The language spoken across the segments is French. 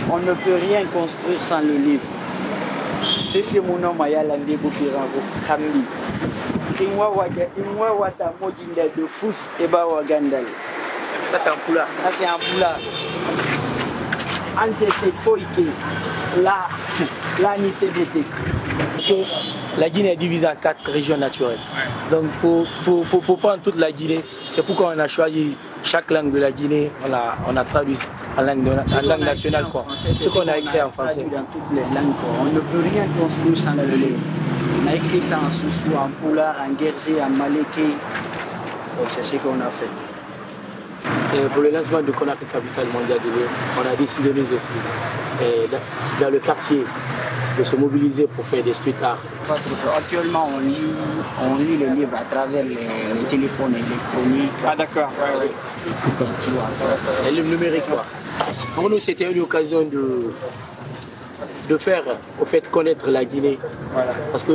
On ne peut rien construire sans le livre. C'est mon nom, Mayala Ndebo Pirango, Kambi. Inwa wata mojinda de fous et ba wagandal. Ça c'est un poulard. Ça c'est un poulard. Ante se koike, là ni CBT. Parce que la Guinée est divisée en 4 régions naturelles. Ouais. Donc pour prendre toute la Guinée, c'est pourquoi on a choisi chaque langue de la Guinée, on a traduit en langue nationale. Ce qu'on a écrit en français. Dans toutes les langues. On ne peut rien construire sans le livre. On a écrit ça en Soussou, en Poulard, en Guernsey, en Maléké. Donc c'est ce qu'on a fait. Et pour le lancement de Conakry Capitale Mondiale de l'Eau, on a décidé nous aussi, dans le quartier, de se mobiliser pour faire des street art. Actuellement, on lit les livres à travers les téléphones électroniques. Ah d'accord. Ouais. Les livres numériques, quoi. Pour nous, c'était une occasion de faire, au fait, connaître la Guinée. Voilà. Parce que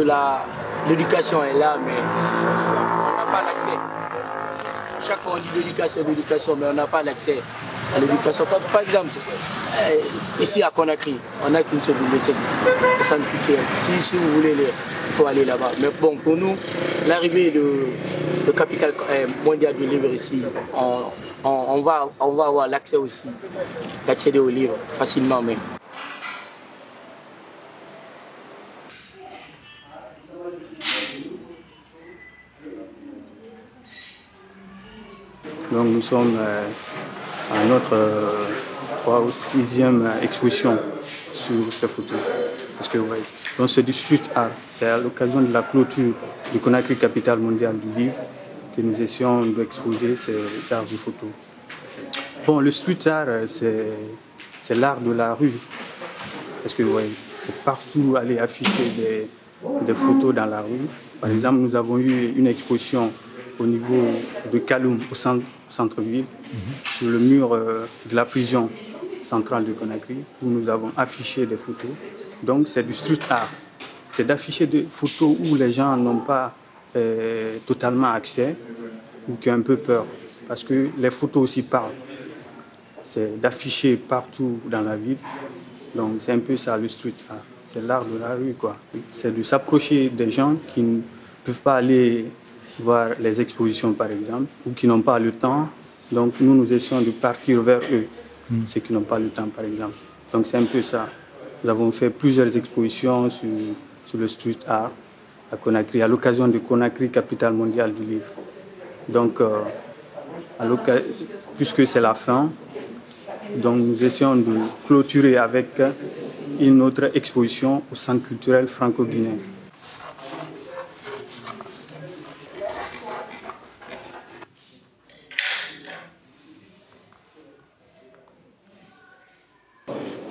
l'éducation est là, mais on n'a pas l'accès. Chaque fois on dit l'éducation, mais on n'a pas l'accès à l'éducation. Par exemple, ici à Conakry, on n'a qu'une seule bibliothèque au centre culturel. Si vous voulez lire, il faut aller là-bas. Mais bon, pour nous, l'arrivée de Capitale Mondiale du livre ici, on va avoir l'accès aussi, d'accéder aux livres facilement même. Donc nous sommes à notre 3e ou 6e exposition sur ces photos. Parce que ouais, donc c'est du street art. C'est à l'occasion de la clôture du Conakry Capitale Mondiale du livre que nous essayons d'exposer ces arts de photo. Bon, le street art, c'est l'art de la rue. Parce que ouais, c'est partout aller afficher des photos dans la rue. Par exemple, nous avons eu une exposition au niveau de Kaloum, au centre-ville, sur le mur de la prison centrale de Conakry, où nous avons affiché des photos. Donc c'est du street art. C'est d'afficher des photos où les gens n'ont pas totalement accès ou qui ont un peu peur. Parce que les photos aussi parlent. C'est d'afficher partout dans la ville. Donc c'est un peu ça le street art. C'est l'art de la rue, quoi. C'est de s'approcher des gens qui ne peuvent pas aller voir les expositions par exemple, ou qui n'ont pas le temps. Donc nous essayons de partir vers eux, ceux qui n'ont pas le temps par exemple. Donc c'est un peu ça. Nous avons fait plusieurs expositions sur le street art à Conakry, à l'occasion de Conakry Capitale Mondiale du livre. Donc puisque c'est la fin, donc nous essayons de clôturer avec une autre exposition au Centre culturel franco-guinéen.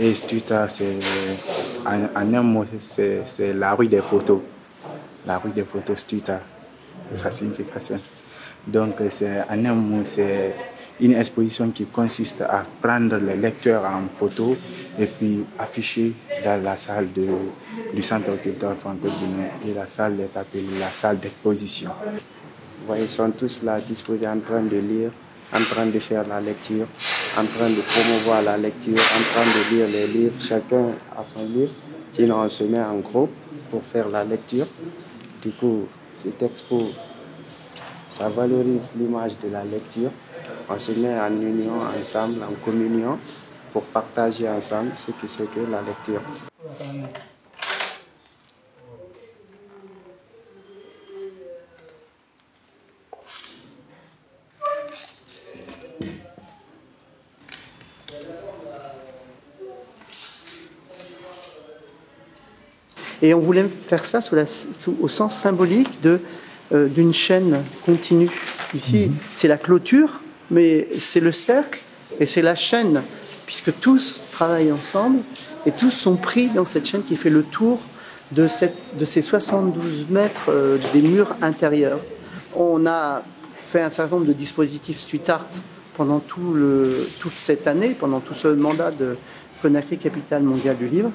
Et street art, en un mot, c'est la rue des photos. La rue des photos, street art, c'est sa signification. Donc, en un mot, c'est une exposition qui consiste à prendre les lecteurs en photo et puis afficher dans la salle du Centre culturel franco-guinéen. Et la salle est appelée la salle d'exposition. Vous voyez, ils sont tous là disposés en train de lire, en train de faire la lecture, en train de promouvoir la lecture, en train de lire les livres. Chacun a son livre. Sinon, on se met en groupe pour faire la lecture. Du coup, cette expo, ça valorise l'image de la lecture. On se met en union ensemble, en communion, pour partager ensemble ce que c'est que la lecture. Et on voulait faire ça au sens symbolique d'une chaîne continue. Ici, c'est la clôture, mais c'est le cercle et c'est la chaîne, puisque tous travaillent ensemble et tous sont pris dans cette chaîne qui fait le tour de ces 72 mètres des murs intérieurs. on a fait un certain nombre de dispositifs street art pendant toute cette année, pendant tout ce mandat de Conakry, capitale mondiale du livre.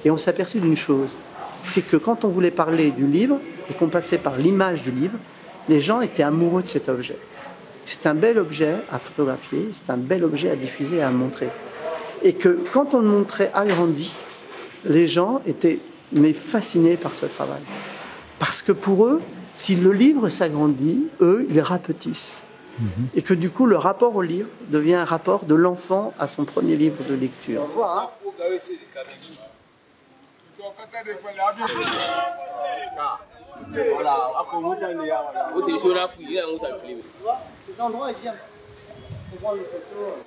Et on s'est aperçu d'une chose, c'est que quand on voulait parler du livre et qu'on passait par l'image du livre, les gens étaient amoureux de cet objet. C'est un bel objet à photographier, c'est un bel objet à diffuser et à montrer. Et que quand on le montrait agrandi, les gens étaient fascinés par ce travail. Parce que pour eux, si le livre s'agrandit, eux, ils rapetissent. Et que du coup, le rapport au livre devient un rapport de l'enfant à son premier livre de lecture. On voit, hein. Cet endroit est bien.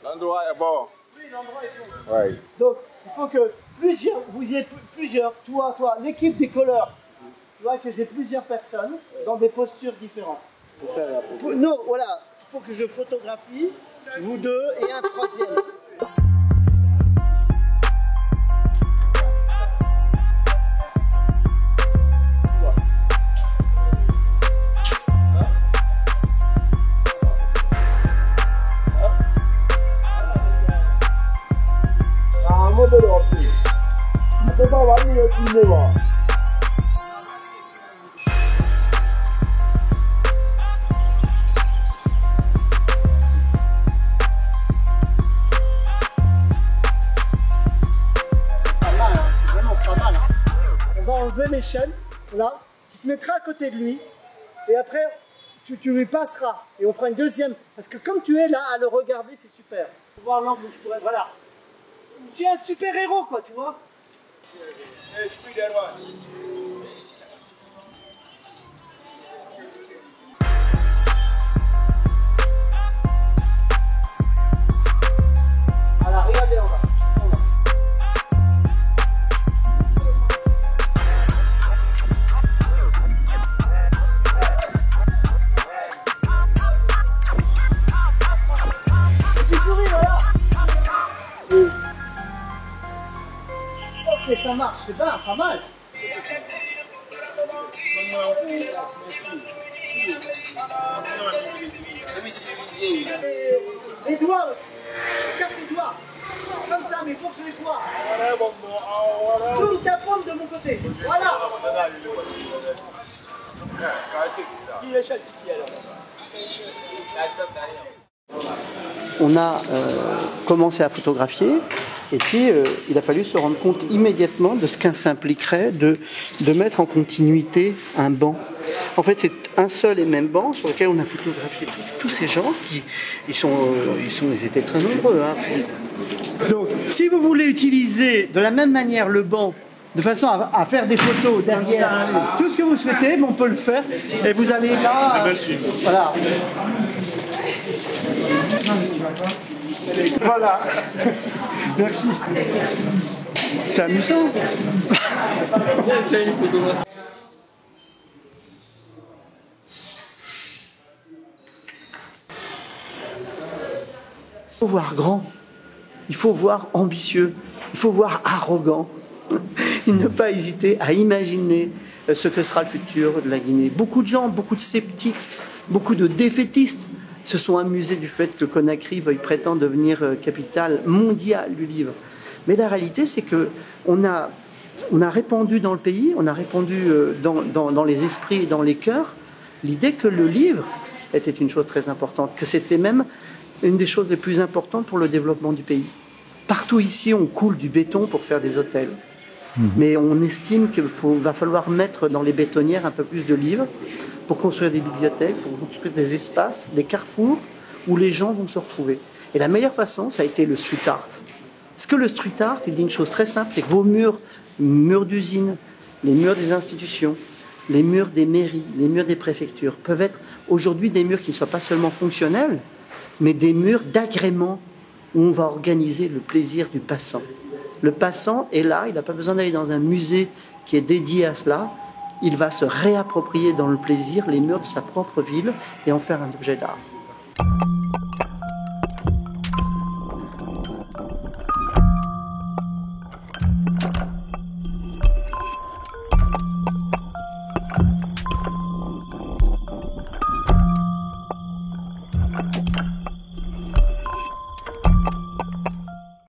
L'endroit est bon. Oui, l'endroit est bon. Ouais. Donc, il faut que vous y êtes plusieurs, toi, l'équipe des colleurs. Tu vois que j'ai plusieurs personnes dans des postures différentes. Non, voilà, il faut que je photographie vous deux et un troisième. Les chaînes, là, tu te mettras à côté de lui et après tu lui passeras et on fera une deuxième parce que comme tu es là à le regarder, c'est super. Faut voir l'angle où je pourrais, voilà. Tu es un super héros, quoi, tu vois. Voilà, regardez en bas. Ok, ça marche, c'est bien, pas mal. Les doigts aussi. Regarde les doigts. Comme ça, mais il faut que je les vois. Tourne ta paume de mon côté. Voilà. On a commencé à photographier et puis il a fallu se rendre compte immédiatement de ce qu'un s'impliquerait de mettre en continuité un banc. En fait, c'est un seul et même banc sur lequel on a photographié tous ces gens qui ils étaient très nombreux. Hein. Donc, si vous voulez utiliser de la même manière le banc de façon à faire des photos derrière tout ce que vous souhaitez, on peut le faire et vous allez là. Voilà. Voilà. Merci. C'est amusant. Il faut voir grand, il faut voir ambitieux, il faut voir arrogant. Et ne pas hésiter à imaginer ce que sera le futur de la Guinée. Beaucoup de gens, beaucoup de sceptiques, beaucoup de défaitistes se sont amusés du fait que Conakry veuille prétendre devenir capitale mondiale du livre. Mais la réalité, c'est que on a répandu dans le pays, on a répandu dans les esprits et dans les cœurs l'idée que le livre était une chose très importante, que c'était même une des choses les plus importantes pour le développement du pays. Partout ici, on coule du béton pour faire des hôtels. Mais on estime qu'il va falloir mettre dans les bétonnières un peu plus de livres pour construire des bibliothèques, pour construire des espaces, des carrefours où les gens vont se retrouver. Et la meilleure façon, ça a été le street art. Parce que le street art, il dit une chose très simple, c'est que vos murs d'usines, les murs des institutions, les murs des mairies, les murs des préfectures, peuvent être aujourd'hui des murs qui ne soient pas seulement fonctionnels, mais des murs d'agrément où on va organiser le plaisir du passant. Le passant est là, il n'a pas besoin d'aller dans un musée qui est dédié à cela. Il va se réapproprier dans le plaisir les murs de sa propre ville et en faire un objet d'art.